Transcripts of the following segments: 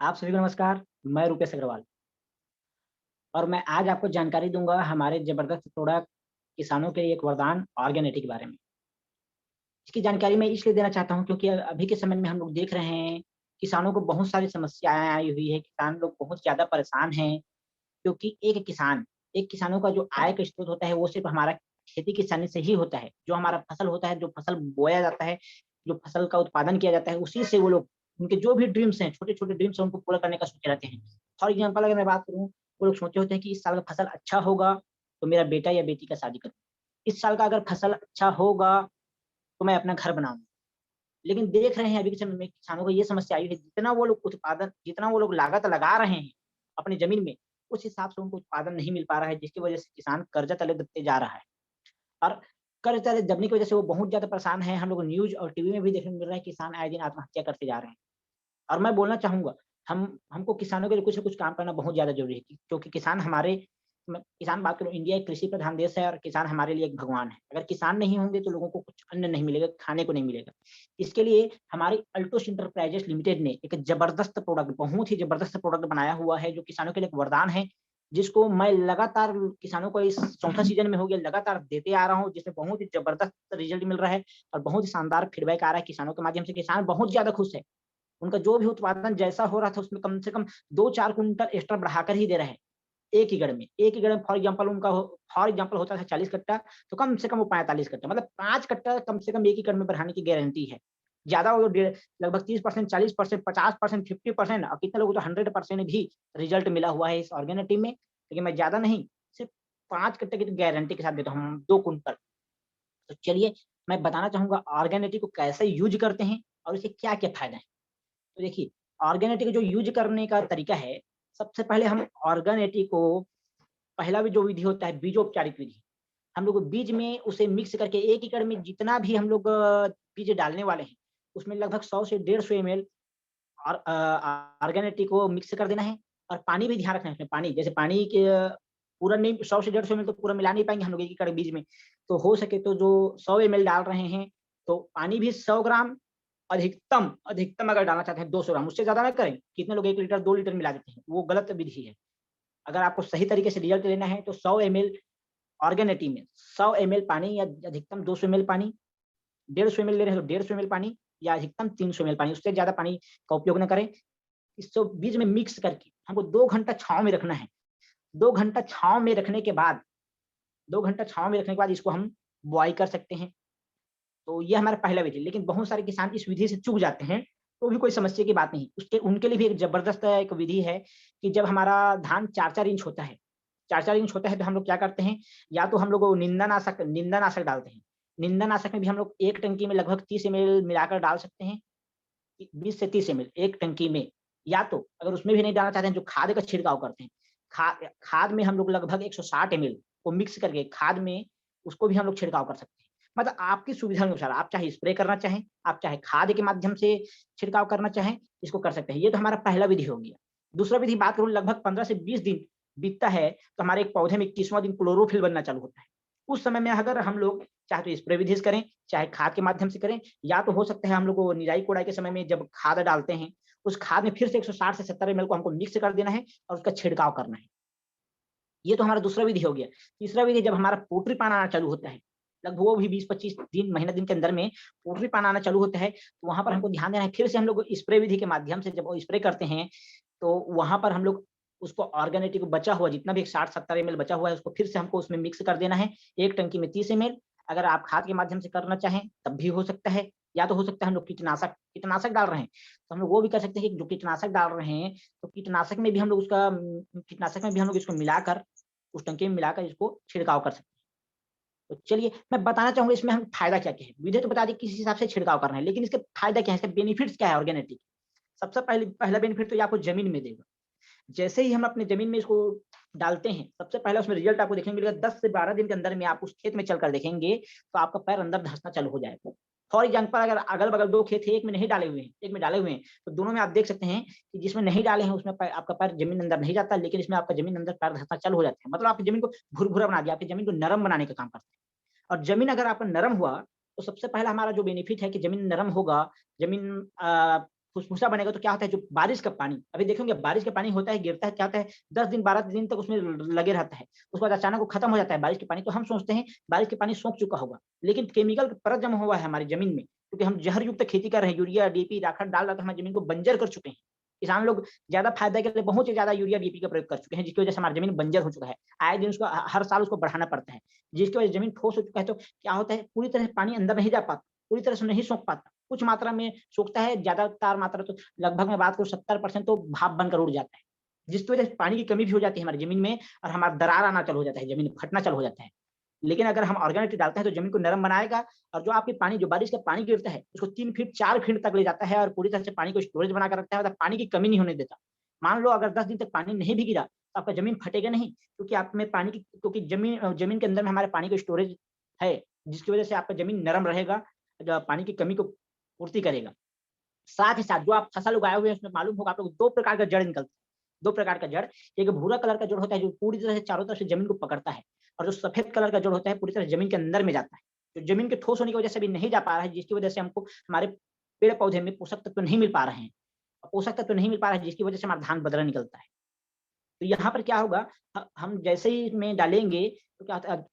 आप सभी को नमस्कार, मैं रूपेश अग्रवाल और मैं आज आपको जानकारी दूँगा हमारे ज़बरदस्त प्रोडक्ट किसानों के लिए एक वरदान ऑर्गेनिटी के बारे में। इसकी जानकारी मैं इसलिए देना चाहता हूँ क्योंकि अभी के समय में हम लोग देख रहे हैं, किसानों को बहुत सारी समस्याएँ आई हुई है, किसान लोग बहुत ज़्यादा परेशान हैं क्योंकि एक किसानों का जो आय का स्रोत होता है वो सिर्फ़ हमारा खेती-किसानी से ही होता है। जो हमारा फसल होता है, जो फसल बोया जाता है, जो फसल का उत्पादन किया जाता है, उसी से वो लोग उनके जो भी ड्रीम्स हैं, छोटे-छोटे ड्रीम्स हैं, उनको पूरा करने का सोचे रहते हैं। फॉर एग्ज़ाम्पल अगर मैं बात करूँ, वो लोग सोचे होते हैं कि इस साल का फसल अच्छा होगा, तो मेरा बेटा या बेटी का शादी करूँ। इस साल का अगर फसल अच्छा होगा, तो मैं अपना घर बनाऊँगा। लेकिन देख रहे हैं अभी के समय में किसानों को ये समस्या आई है, जितना वो लोग लागत लगा रहे हैं अपनी ज़मीन में, उस हिसाब से उनको उत्पादन नहीं मिल पा रहा है, जिसकी वजह से किसान कर्ज़ा तले दबते जा रहा है। और कर्ज़ तले दबने की वजह से वो बहुत ज़्यादा परेशान हैं। हम लोग न्यूज़ और टीवी में भी देखने को मिल रहा है, किसान आए दिन आत्महत्या करते जा रहे हैं। और मैं बोलना चाहूँगा, हमको किसानों के लिए कुछ न कुछ काम करना बहुत ज़्यादा ज़रूरी है क्योंकि किसान बात करूँ, इंडिया एक कृषि प्रधान देश है और किसान हमारे लिए एक भगवान है। अगर किसान नहीं होंगे तो लोगों को कुछ अन्न नहीं मिलेगा, खाने को नहीं मिलेगा। इसके लिए हमारी अल्टोस एंटरप्राइजेज़ लिमिटेड ने एक ज़बरदस्त प्रोडक्ट, बहुत ही ज़बरदस्त प्रोडक्ट बनाया हुआ है जो किसानों के लिए एक वरदान है, जिसको मैं लगातार किसानों को इस चौथा सीज़न में हो गया लगातार देते आ रहा हूँ, जिसमें बहुत ही ज़बरदस्त रिज़ल्ट मिल रहा है और बहुत ही शानदार फीडबैक आ रहा है किसानों के माध्यम से। किसान बहुत ज़्यादा खुश है। उनका जो भी उत्पादन जैसा हो रहा था उसमें कम से कम 2-4 कुंटल एक्स्ट्रा बढ़ाकर ही दे रहे हैं, एक ही गड़ में फॉर एग्ज़ाम्पल होता था 40 कट्टा, तो कम से कम वो 45 कट्टा मतलब 5 कट्टा कम से कम एक ही गड़ में बढ़ाने की गारंटी है। ज़्यादा हो डेढ़ लगभग 30%, 40%, 50%, 50% और कितने लोगों को तो 100% भी रिज़ल्ट मिला हुआ है इस ऑर्गेनिटी में। लेकिन मैं ज़्यादा नहीं, सिर्फ़ 5 कट्टे की तो गारंटी के साथ देता हूँ, 2 कुंटल। तो चलिए, मैं बताना चाहूँगा ऑर्गेनिटी को कैसे यूज़ करते हैं और इसके क्या-क्या फ़ायदे हैं। तो देखिए, ऑर्गेनिटी को जो यूज़ करने का तरीका है, सबसे पहले हम ऑर्गेनिटी को पहला भी जो विधि होता है बीजोपचारित विधि। हम लोग बीज में उसे मिक्स करके 1 एकड़ में जितना भी हम लोग बीज डालने वाले हैं, उसमें लगभग 100 से 150 एमएल और ऑर्गेनिटी को मिक्स कर देना है और पानी भी ध्यान रखना है उसमें पानी जैसे पानी के पूरा नहीं 100 से 150 एमएल तो पूरा मिला नहीं पाएँगे हम लोग 1 एकड़ बीज में। तो हो सके तो जो 100 एमएल डाल रहे हैं, तो पानी भी 100 ग्राम अधिकतम अगर डालना चाहते हैं 200 ग्राम, उससे ज़्यादा ना करें। कितने लोग 1 लीटर 2 लीटर मिला देते हैं, वो गलत विधि है। अगर आपको सही तरीके से रिज़ल्ट लेना है तो 100 एमएल ऑर्गेनिटी में 100 एमएल पानी या अधिकतम 200 एमएल पानी, 150 एमएल ले रहे हैं तो 150 एमएल पानी या अधिकतम 300 एमएल पानी, उससे ज़्यादा पानी का उपयोग ना करें। इसको बीच में मिक्स करके हमको 2 घंटा छाँव में रखना है। 2 घंटा छाँव में रखने के बाद 2 घंटा छाँव में रखने के बाद इसको हम बॉयल कर सकते हैं। तो ये हमारा पहला विधि, लेकिन बहुत सारे किसान इस विधि से चूक जाते हैं, तो भी कोई समस्या की बात नहीं। उसके उनके लिए भी एक ज़बरदस्त एक विधि है कि जब हमारा धान 4-4 इंच होता है, 4-4 इंच होता है तो हम लोग क्या करते हैं, या तो हम लोग वो निंदानाशक डालते हैं। निंदानाशक में भी हम लोग 1 टंकी में लगभग 30 एमएल मिलाकर डाल सकते हैं, 20 से 30 एमएल 1 टंकी में। या तो अगर उसमें भी नहीं डालना चाहते हैं, जो खाद का छिड़काव करते हैं, खाद में हम लोग लगभग 160 एमएल को मिक्स करके खाद में उसको भी हम लोग छिड़काव कर सकते हैं। मतलब आपकी सुविधा अनुसार आप चाहे स्प्रे करना चाहें, आप चाहे खाद के माध्यम से छिड़काव करना चाहें, इसको कर सकते हैं। ये तो हमारा पहला विधि हो गया। दूसरा विधि बात करूँ लगभग 15 से 20 दिन बीतता है, तो हमारे एक पौधे में 21वाँ दिन क्लोरोफिल बनना चालू होता है। उस समय में अगर हम लोग चाहे तो स्प्रे विधि से करें, चाहे खाद के माध्यम से करें, या तो हो सकता है हम लोग को निराई-गुड़ाई के समय में जब खाद डालते हैं, उस खाद में फिर से 160 से 70 एमएल को हमको मिक्स कर देना है और उसका छिड़काव करना है। ये तो हमारा दूसरा विधि हो गया। तीसरा विधि जब हमारा पोल्ट्री पाना आना चालू होता है, लगभग वो भी 20-25 दिन, महीना दिन के अंदर में पोल्ट्री पाना आना चालू होता है, तो वहाँ पर हमको ध्यान देना है। फिर से हम लोग स्प्रे विधि के माध्यम से जब वो स्प्रे करते हैं, तो वहाँ पर हम लोग उसको ऑर्गेनिक बचा हुआ जितना भी 60-70 एमएल बचा हुआ है, उसको फिर से हमको उसमें मिक्स कर देना है। 1 टंकी में 30 एमएल। अगर आप खाद के माध्यम से करना चाहें, तब भी हो सकता है, या तो हो सकता है हम लोग कीटनाशक डाल रहे हैं, तो हम लोग वो भी कर सकते हैं कि जो कीटनाशक डाल रहे हैं, तो कीटनाशक में भी हम लोग इसको मिलाकर उस टंकी में मिलाकर इसको छिड़काव कर सकते हैं। तो चलिए मैं बताना चाहूँगा इसमें हम फ़ायदा क्या-क्या है? विधि तो बता दी किस हिसाब से छिड़काव करना है, लेकिन इसके फ़ायदा क्या है? इसके बेनिफिट्स क्या है ऑर्गेनिक? सबसे पहला बेनिफिट तो ये आपको ज़मीन में देगा। जैसे ही हम अपने ज़मीन में इसको डालते हैं, सबसे पहले उसमें रिज़ल्ट आपको देखने को मिलेगा 10 से 12 दिन के अंदर में आप उस खेत में चलकर देखेंगे, तो आपका पैर अंदर धँसना चालू हो जाएगा। फॉर एग्ज़ाम्पल अगर अगल-बगल 2 खेत है, एक में नहीं डाले हुए हैं, एक में डाले हुए हैं, तो दोनों में आप देख सकते हैं कि जिसमें नहीं डाले हैं उसमें आपका पैर ज़मीन अंदर नहीं जाता, लेकिन इसमें आपका ज़मीन अंदर पैर धँसना चालू हो जाता है। मतलब आपकी ज़मीन को भुरभुरा बना दिया, आपकी ज़मीन को नरम बनाने का काम करता है। और ज़मीन अगर आपका नरम हुआ, तो सबसे पहला हमारा जो बेनिफिट है कि ज़मीन नरम होगा, ज़मीन फुसफुसा बनेगा तो क्या होता है, जो बारिश का पानी, अभी देखेंगे बारिश का पानी होता है, गिरता है, क्या होता है, 10 दिन 12 दिन तक उसमें लगे रहता है, उसके बाद अचानक वो खत्म हो जाता है बारिश के पानी, तो हम सोचते हैं बारिश के पानी सूख चुका होगा, लेकिन केमिकल का परत जमा हुआ है हमारी जमीन में, क्योंकि हम जहर युक्त खेती कर रहे हैं, यूरिया डीपी राखड़ डाल डाल हमारी जमीन को बंजर कर चुके हैं। किसान लोग ज्यादा फायदा के लिए बहुत ही ज्यादा यूरिया डीपी का प्रयोग कर चुके हैं, जिसकी वजह से हमारी जमीन बंजर हो चुका है, आए दिन उसको हर साल उसको बढ़ाना पड़ता है, जिसकी वजह से जमीन ठोस हो चुका है, तो क्या होता है, पूरी तरह पानी अंदर नहीं जा पाता, पूरी तरह से नहीं सोख पाता, कुछ मात्रा में सोखता है, ज्यादातर मात्रा तो लगभग मैं बात करूँ 70% तो भाप बनकर उड़ जाता है, जिसकी वजह से पानी की कमी भी हो जाती है हमारी जमीन में, और हमारा दरार आना चालू हो जाता है, जमीन फटना चालू हो जाता है। लेकिन अगर हम ऑर्गेनिक डालते हैं तो जमीन को नरम बनाएगा, और जो आपकी पानी, जो बारिश का पानी गिरता है उसको 3 फीट 4 फीट तक ले जाता है, और पूरी तरह से पानी को स्टोरेज बनाकर रखता है, मतलब पानी की कमी नहीं होने देता। मान लो अगर 10 दिन तक पानी नहीं भी गिरा तो आपका जमीन फटेगा नहीं, क्योंकि आप में पानी की, क्योंकि जमीन के अंदर में हमारे पानी का स्टोरेज है, जिसकी वजह से आपका जमीन नरम रहेगा, जो पानी की कमी को पूर्ति करेगा। साथ ही साथ जो आप फसल उगाए हुए हैं उसमें मालूम होगा आप लोग 2 प्रकार का जड़ निकलता है, 2 प्रकार का जड़, एक भूरा कलर का जड़ होता है जो पूरी तरह से चारों तरफ से जमीन को पकड़ता है, और जो सफेद कलर का जड़ होता है पूरी तरह जमीन के अंदर में जाता है, जो जमीन के ठोस होने की वजह से भी नहीं जा पा रहा है, जिसकी वजह से हमको हमारे पेड़ पौधे में पोषक तत्व नहीं मिल पा रहे हैं, पोषक तत्व नहीं मिल पा रहा है, जिसकी वजह से हमारा धान बदरा निकलता है। तो यहाँ पर क्या होगा, हम जैसे ही इसमें डालेंगे तो क्या होता है,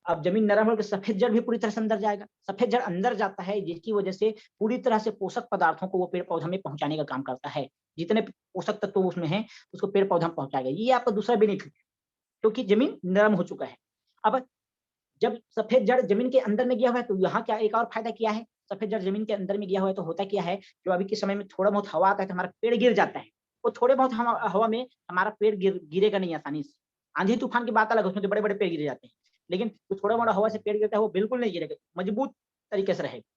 अब जमीन नरम होकर सफेद जड़ भी पूरी तरह से अंदर जाएगा, सफेद जड़ अंदर जाता है, जिसकी वजह से पूरी तरह से पोषक पदार्थों को वो पेड़ पौधा में पहुंचाने का काम करता है, जितने पोषक तत्व उसमें हैं उसको पेड़ पौधा में पहुंचाएगा, ये आपका दूसरा बेनिफिट है, क्योंकि जमीन नरम हो चुका है। अब जब सफेद जड़ जमीन के अंदर में गया हुआ है तो यहाँ क्या एक और फायदा क्या है, सफेद जड़ जमीन के अंदर में गया हुआ है तो होता क्या है, जो अभी के समय में थोड़ा बहुत हवा आता है तो हमारा पेड़ गिर जाता है, वो थोड़े बहुत हवा में हमारा पेड़ गिरेगा नहीं आसानी से, आंधी तूफान की बात अलग है, उसमें तो बड़े बड़े पेड़ गिर जाते हैं, लेकिन जो थोड़ा मोड़ा हवा से पेड़ गिरता है वो बिल्कुल नहीं गिरेगा, मजबूत तरीके से रहेगा।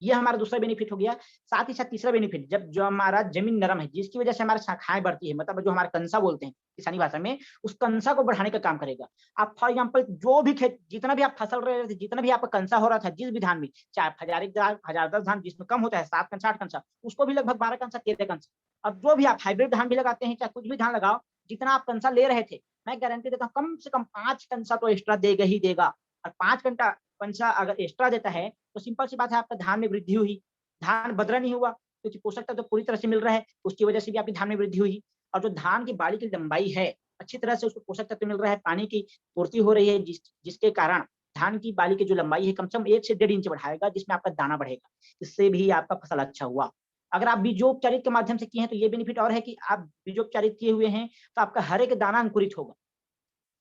ये हमारा दूसरा बेनिफिट हो गया। साथ ही साथ तीसरा बेनिफिट, जब जो हमारा जमीन नरम है, जिसकी वजह से हमारी शाखाएं बढ़ती है, मतलब जो हमारा कंसा बोलते हैं किसानी भाषा में, उस कंसा को बढ़ाने का काम करेगा। आप फॉर एग्जांपल जो भी खेत, जितना भी आप फसल रहे थे, जितना भी आपका कंसा हो रहा था, जिस भी धान में, चाहे हजार 10 धान जिसमें कम होता है 7 कंसा 8 कंसा, उसको भी लगभग 12 कंसा 13 कंसा। अब जो भी आप हाइब्रिड धान भी लगाते हैं, चाहे कुछ भी धान लगाओ, जितना आप कंसा ले रहे थे, मैं गारंटी देता हूँ कम से कम 5 कंसा तो एक्स्ट्रा देगा ही देगा। और 5 घंटा कंसा अगर एक्स्ट्रा देता है तो सिंपल सी बात है, आपका धान में वृद्धि हुई, धान बदरा नहीं हुआ, क्योंकि पोषक तत्व तो पूरी तरह से मिल रहा है, उसकी वजह से भी आपकी धान में वृद्धि हुई। और जो धान की बाड़ी की लंबाई है, अच्छी तरह से उसको पोषक तत्व मिल रहा है, पानी की पूर्ति हो रही है, जिसके कारण धान की बाली की जो लंबाई है कम से कम 1 से 1.5 इंच बढ़ाएगा, जिसमें आपका दाना बढ़ेगा, इससे भी आपका फसल अच्छा हुआ। अगर आप बीजोपचारित के माध्यम से किए हैं तो ये बेनिफिट और है कि आप बीजोपचारित किए हुए हैं तो आपका हर एक दाना अंकुरित होगा,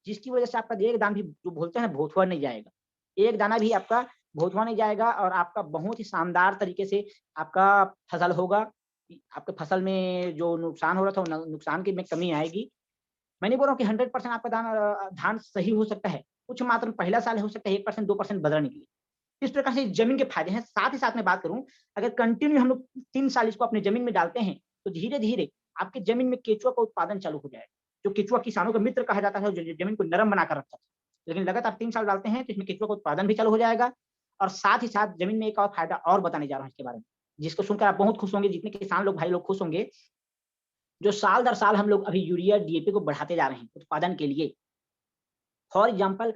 जिसकी वजह से आपका एक दाना भी, जो बोलते हैं ना, भोथुआ नहीं जाएगा, एक दाना भी आपका भोथुआ नहीं जाएगा, और आपका बहुत ही शानदार तरीके से आपका फसल होगा। आपके फसल में जो नुकसान हो रहा था, नुकसान की में कमी आएगी। मैं नहीं बोल रहा हूँ कि 100% आपका धान सही हो सकता है, कुछ मात्र पहला साल हो सकता है 1% 2% बदला निकले। इस प्रकार से जमीन के फायदे हैं। साथ ही साथ मैं बात करूं, अगर कंटिन्यू हम लोग 3 साल इसको अपनी जमीन में डालते हैं तो धीरे धीरे आपकी जमीन में केचुआ का उत्पादन चालू हो जाएगा। जो केचुआ किसानों का मित्र कहा जाता है, जो जमीन को नरम बनाकर रखता था, लेकिन लगातार 3 साल डालते हैं तो इसमें केचुआ का उत्पादन भी चालू हो जाएगा। और साथ ही साथ जमीन में एक और फायदा और बताने जा रहा हूँ इसके बारे में, जिसको सुनकर आप बहुत खुश होंगे, जितने किसान लोग भाई लोग खुश होंगे। जो साल दर साल हम लोग अभी यूरिया डीएपी को बढ़ाते जा रहे हैं उत्पादन के लिए, फॉर एग्जाम्पल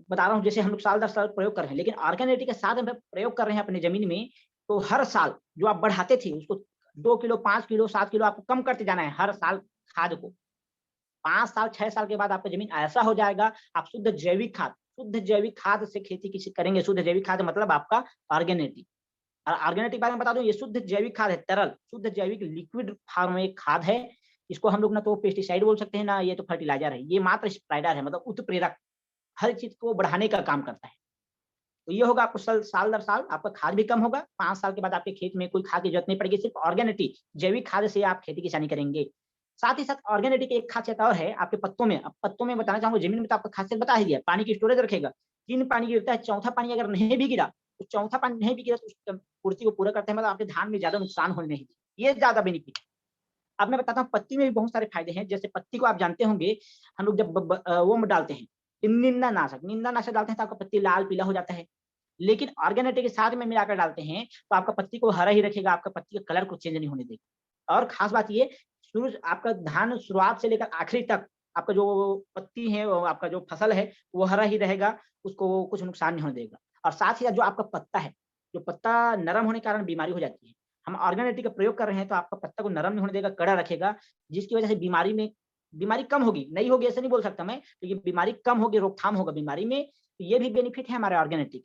बता रहा हूँ, जैसे हम लोग साल दर साल प्रयोग कर रहे हैं, लेकिन ऑर्गेनिक के साथ हम प्रयोग कर रहे हैं अपनी जमीन में, तो हर साल जो आप बढ़ाते थे उसको 2 किलो 5 किलो 7 किलो आपको कम करते जाना है हर साल खाद को। 5 साल 6 साल के बाद आपका जमीन ऐसा हो जाएगा, आप शुद्ध जैविक खाद से खेती किसी करेंगे। शुद्ध जैविक खाद मतलब आपका ऑर्गेनिक। और ऑर्गेनिक बारे में बता दूं, ये शुद्ध जैविक खाद है, तरल शुद्ध जैविक लिक्विड फॉर्म में खाद है। इसको हम लोग ना तो पेस्टिसाइड बोल सकते हैं, ना ये तो फर्टिलाइजर है, ये मात्र स्प्रेडर है, मतलब उत्प्रेरक, हर चीज को बढ़ाने का काम करता है। तो ये होगा आपको साल दर साल आपका खाद भी कम होगा, 5 साल के बाद आपके खेत में कोई खाद की जरूरत नहीं पड़ेगी, सिर्फ ऑर्गेनिक जैविक खाद से आप खेती किसानी करेंगे। साथ ही साथ ऑर्गेनिक एक खासियत और है आपके पत्तों में। अब पत्तों में बताना चाहूंगा, जमीन में तो आपका खासियत बता ही दिया, पानी की स्टोरेज रखेगा। 3 पानी गिरता है, चौथा पानी अगर नहीं भी गिरा, तो चौथा पानी नहीं भी गिरा तो उस पूर्ति को पूरा करते हैं, मतलब आपके धान में ज्यादा नुकसान होने नहीं देगा, ये ज्यादा बेनिफिट है। अब मैं बताता हूँ पत्ती में भी बहुत सारे फायदे हैं। जैसे पत्ती को आप जानते होंगे, हम लोग जब वो डालते हैं निंदानाशक डालते हैं तो आपका पत्ती लाल पीला हो जाता है, लेकिन ऑर्गेनिक के साथ में मिलाकर डालते हैं तो आपका पत्ती को हरा ही रखेगा, आपका पत्ती का कलर को चेंज नहीं होने देगा। और खास बात ये, शुरू आपका धान शुरुआत से लेकर आखिरी तक आपका जो पत्ती है, वो आपका जो फसल है वो हरा ही रहेगा, उसको कुछ नुकसान नहीं होने देगा। और साथ ही साथ जो आपका पत्ता है, जो पत्ता नरम होने के कारण बीमारी हो जाती है, हम ऑर्गेनिक का प्रयोग कर रहे हैं तो आपका पत्ता को नरम नहीं होने देगा, कड़ा रखेगा, जिसकी वजह से बीमारी कम होगी, नहीं होगी ऐसा नहीं बोल सकता मैं, लेकिन बीमारी कम होगी, रोकथाम होगा बीमारी में, तो ये भी बेनिफिट है हमारे ऑर्गेनिक की।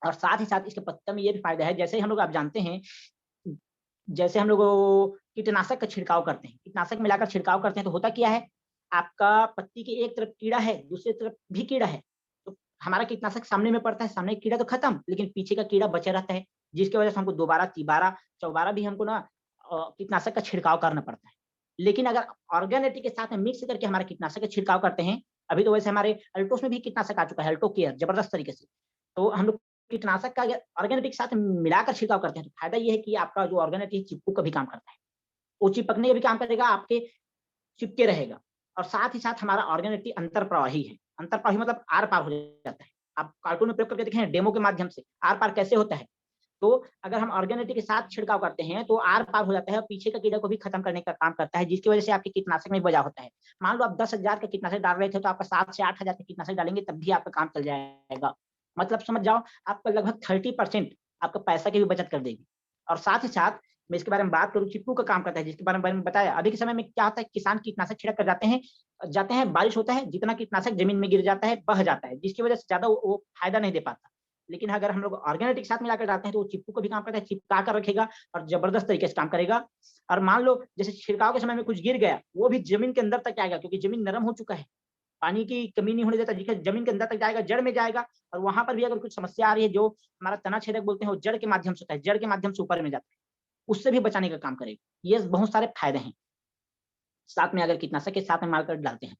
और साथ ही साथ इसके पत्ते में ये भी फायदा है, जैसे हम लोग आप जानते हैं, जैसे हम लोग कीटनाशक का छिड़काव करते हैं, कीटनाशक मिलाकर छिड़काव करते हैं, तो होता क्या है, आपका पत्ती की एक तरफ कीड़ा है, दूसरी तरफ भी कीड़ा है, तो हमारा कीटनाशक सामने में पड़ता है, सामने कीड़ा तो खत्म, लेकिन पीछे का कीड़ा बचा रहता है, जिसकी वजह से हमको दोबारा, तिबारा, चौबारा भी हमको ना कीटनाशक का छिड़काव करना पड़ता है। लेकिन अगर ऑर्गेनिक के साथ में मिक्स करके हमारे कीटनाशक का छिड़काव करते हैं, अभी तो वैसे हमारे अल्टोस में भी कीटनाशक आ चुका है, अल्टो केयर जबरदस्त तरीके से, तो हम लोग कीटनाशक का अगर ऑर्गेनिक के साथ मिलाकर छिड़काव करते हैं, तो फायदा ये है कि आपका जो ऑर्गेनिक है चिपकू का भी काम करता है, वो चिपकने का भी काम करेगा, आपके चिपके रहेगा, और साथ ही साथ हमारा ऑर्गेनिक अंतरप्रवाही है, अंतरप्रवाही मतलब आर पार हो जाता है। आप कार्टून में प्रयोग करके देखें डेमो के माध्यम से आर पार कैसे होता है, तो अगर हम ऑर्गेनिक के साथ छिड़काव करते हैं तो आर पार हो जाता है, और पीछे का कीड़ा को भी खत्म करने का काम करता है, जिसकी वजह से आपके कीटनाशक में बचाव होता है। मान लो आप 10,000 का कीटनाशक डाल रहे थे, तो आपका 7 से 8,000 का कीटनाशक डालेंगे तब भी आपका काम चल जाएगा। मतलब समझ जाओ, आपका लगभग 30% आपका पैसा की भी बचत कर देगी। और साथ ही साथ मैं इसके बारे में बात करूँ, चिपकू का काम करता है, जिसके बारे में बताया। अभी के समय में क्या होता है, किसान कीटनाशक छिड़क कर जाते हैं, बारिश होता है, जितना कीटनाशक जमीन में गिर जाता है, बह जाता है, जिसकी वजह से ज्यादा वो फायदा नहीं दे पाता। लेकिन अगर हम लोग ऑर्गेनिक के साथ मिलाकर डालते हैं, तो वो चिपकू का भी काम करता है, चिपका कर रखेगा और जबरदस्त तरीके से काम करेगा। और मान लो जैसे छिड़काव के समय में कुछ गिर गया, वो भी जमीन के अंदर तक आएगा, क्योंकि जमीन नरम हो चुका है, पानी की कमी नहीं होने देता, जमीन के अंदर तक जाएगा, जड़ में जाएगा, और वहां पर भी अगर कुछ समस्या आ रही है, जो हमारा तना छेदक बोलते हैं, वो जड़ के माध्यम से होता है, जड़ के माध्यम से ऊपर में जाता है, उससे भी बचाने का काम करेगा। ये बहुत सारे फायदे हैं, साथ में अगर कीटनाशक के साथ में मारकर डालते हैं,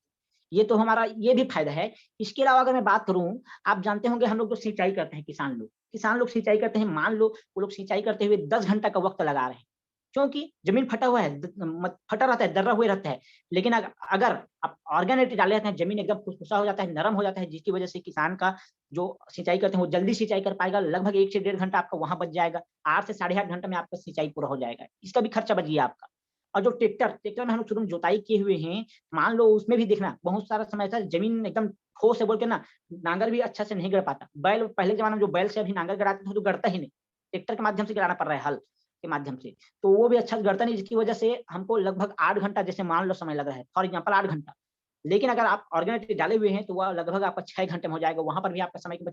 ये तो हमारा ये भी फायदा है। इसके अलावा अगर मैं बात करूं, आप जानते होंगे हम लोग जो सिंचाई करते हैं, किसान लोग सिंचाई करते हैं, मान लो वो लोग सिंचाई करते हुए 10 घंटा का वक्त लगा रहे हैं, क्योंकि जमीन फटा हुआ है, फटा रहता है, दर्रा हुए रहता है। लेकिन अगर आप ऑर्गेनिक डाले रहते हैं, जमीन एकदम खुशखुशा हो जाता है, नरम हो जाता है, जिसकी वजह से किसान का जो सिंचाई करते हैं वो जल्दी सिंचाई कर पाएगा, लगभग 1 से 1.5 घंटा आपका वहां बच जाएगा, 8 से 8.5 घंटे में आपका सिंचाई पूरा हो जाएगा, इसका भी खर्चा बच गया आपका। और जो ट्रैक्टर में हम लोग शुरू में जोताई किए हुए हैं, मान लो उसमें भी देखना बहुत सारा समय था, जमीन एकदम ठोस है बोल के ना, नांगर भी अच्छा से नहीं गड़ पाता, बैल पहले जमाने में जो बैल से अभी नांगर गड़ाते थे, तो गड़ता ही नहीं, ट्रैक्टर के माध्यम से गड़ाना पड़ रहा है, हल के माध्यम से, तो वो भी अच्छा गड़ता नहीं, जिसकी वजह से हमको लगभग 8 घंटा जैसे मान लो समय लग रहा है, फॉर एग्जाम्पल 8 घंटा। लेकिन अगर आप ऑर्गेनिक डाले हुए हैं, तो वह लगभग आपका 6 घंटे में हो जाएगा, वहां पर भी आपका समय की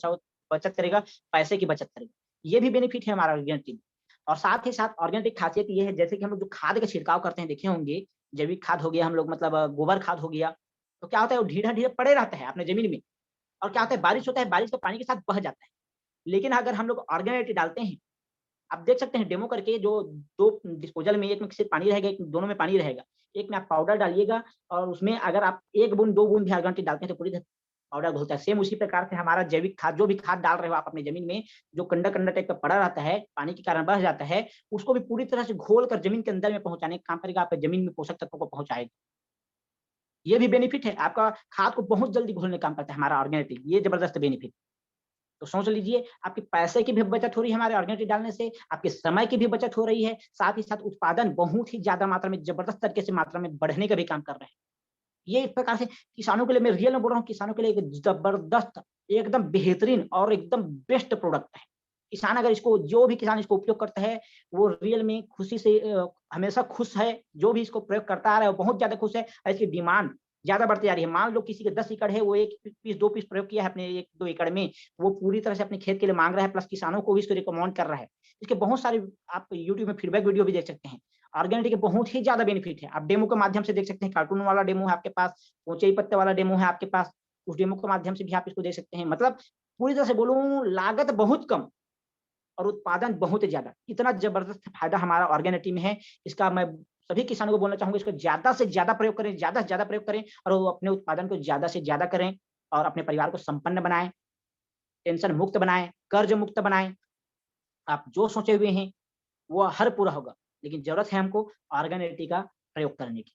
बचत करेगा, पैसे की बचत करेगा। ये भी बेनिफिट है हमारा ऑर्गेनिक। और साथ ही साथ ऑर्गेनिक खासियत ये है, जैसे कि हम लोग जो खाद का छिड़काव करते हैं, देखे होंगे, जैविक खाद हो गया, हम लोग मतलब गोबर खाद हो गया, तो क्या होता है, वो ढीला ढीला पड़े रहता है अपने जमीन में, और क्या होता है, बारिश होता है, बारिश का पानी के साथ बह जाता है। लेकिन अगर हम लोग ऑर्गेनिक डालते हैं, आप देख सकते हैं डेमो करके, जो 2 डिस्पोजल में, एक में सिर्फ पानी रहेगा, एक दोनों में पानी रहेगा, एक में आप पाउडर डालिएगा, और उसमें अगर आप 1 बूंद 2 बूंद भी ऑर्गेनिक डालते हैं, तो पूरी तरह पाउडर घुलता है। सेम उसी प्रकार से हमारा जैविक खाद, जो भी खाद डाल रहे हो आप अपनी जमीन में, जो कंडा कंडा टाइप का पड़ा रहता है, पानी के कारण बह जाता है, उसको भी पूरी तरह से घोल कर जमीन के अंदर में पहुंचाने का काम करेगा, आपकी जमीन में पोषक तत्वों को पहुंचाएगा। ये भी बेनिफिट है, आपका खाद को बहुत जल्दी घोलने का काम करता है हमारा ऑर्गेनिक, ये जबरदस्त बेनिफिट। तो सोच लीजिए, आपके पैसे की भी बचत हो रही है हमारे ऑर्गेनिक डालने से, आपके समय की भी बचत हो रही है, साथ ही साथ उत्पादन बहुत ही ज्यादा मात्रा में, जबरदस्त तरीके से मात्रा में बढ़ने का भी काम कर रहे हैं। ये इस प्रकार से किसानों के लिए, मैं रियल में बोल रहा हूँ, किसानों के लिए एक जबरदस्त, एकदम बेहतरीन और एकदम बेस्ट प्रोडक्ट है। किसान अगर इसको, जो भी किसान इसको उपयोग करता है, वो रियल में खुशी से हमेशा खुश है। जो भी इसको प्रयोग करता आ रहा है, वो बहुत ज्यादा खुश है, और इसकी डिमांड ज्यादा बढ़ती जा रही है। मान लो किसी के 10 एकड़ है, वो 1 पीस 2 पीस प्रयोग किया है अपने 1-2 एकड़ में, वो पूरी तरह से अपने खेत के लिए मांग रहा है, प्लस किसानों को भी इसको रिकमेंड कर रहा है। इसके बहुत सारे आप यूट्यूब में फीडबैक वीडियो भी देख सकते हैं। ऑर्गेनिक के बहुत ही ज्यादा बेनिफिट है, आप डेमो के माध्यम से देख सकते हैं, कार्टून वाला डेमो है आपके पास, ऊंचाई पत्ते वाला डेमो है आपके पास, उस डेमो के माध्यम से भी आप इसको देख सकते हैं। मतलब पूरी तरह से बोलूं, लागत बहुत कम और उत्पादन बहुत ज्यादा, इतना जबरदस्त फायदा हमारा ऑर्गेनिक में है। इसका मैं सभी किसानों को बोलना चाहूंगा, इसको ज्यादा से ज्यादा प्रयोग करें, ज्यादा से ज्यादा प्रयोग करें, और वो अपने उत्पादन को ज्यादा से ज्यादा करें, और अपने परिवार को संपन्न बनाएं, टेंशन मुक्त बनाएं, कर्ज मुक्त बनाएं। आप जो सोचे हुए हैं वो हर पूरा होगा, लेकिन जरूरत है हमको ऑर्गेनिक का प्रयोग करने की।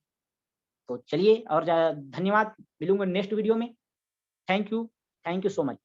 तो चलिए, और धन्यवाद, मिलूंगा नेक्स्ट वीडियो में। Thank you so much.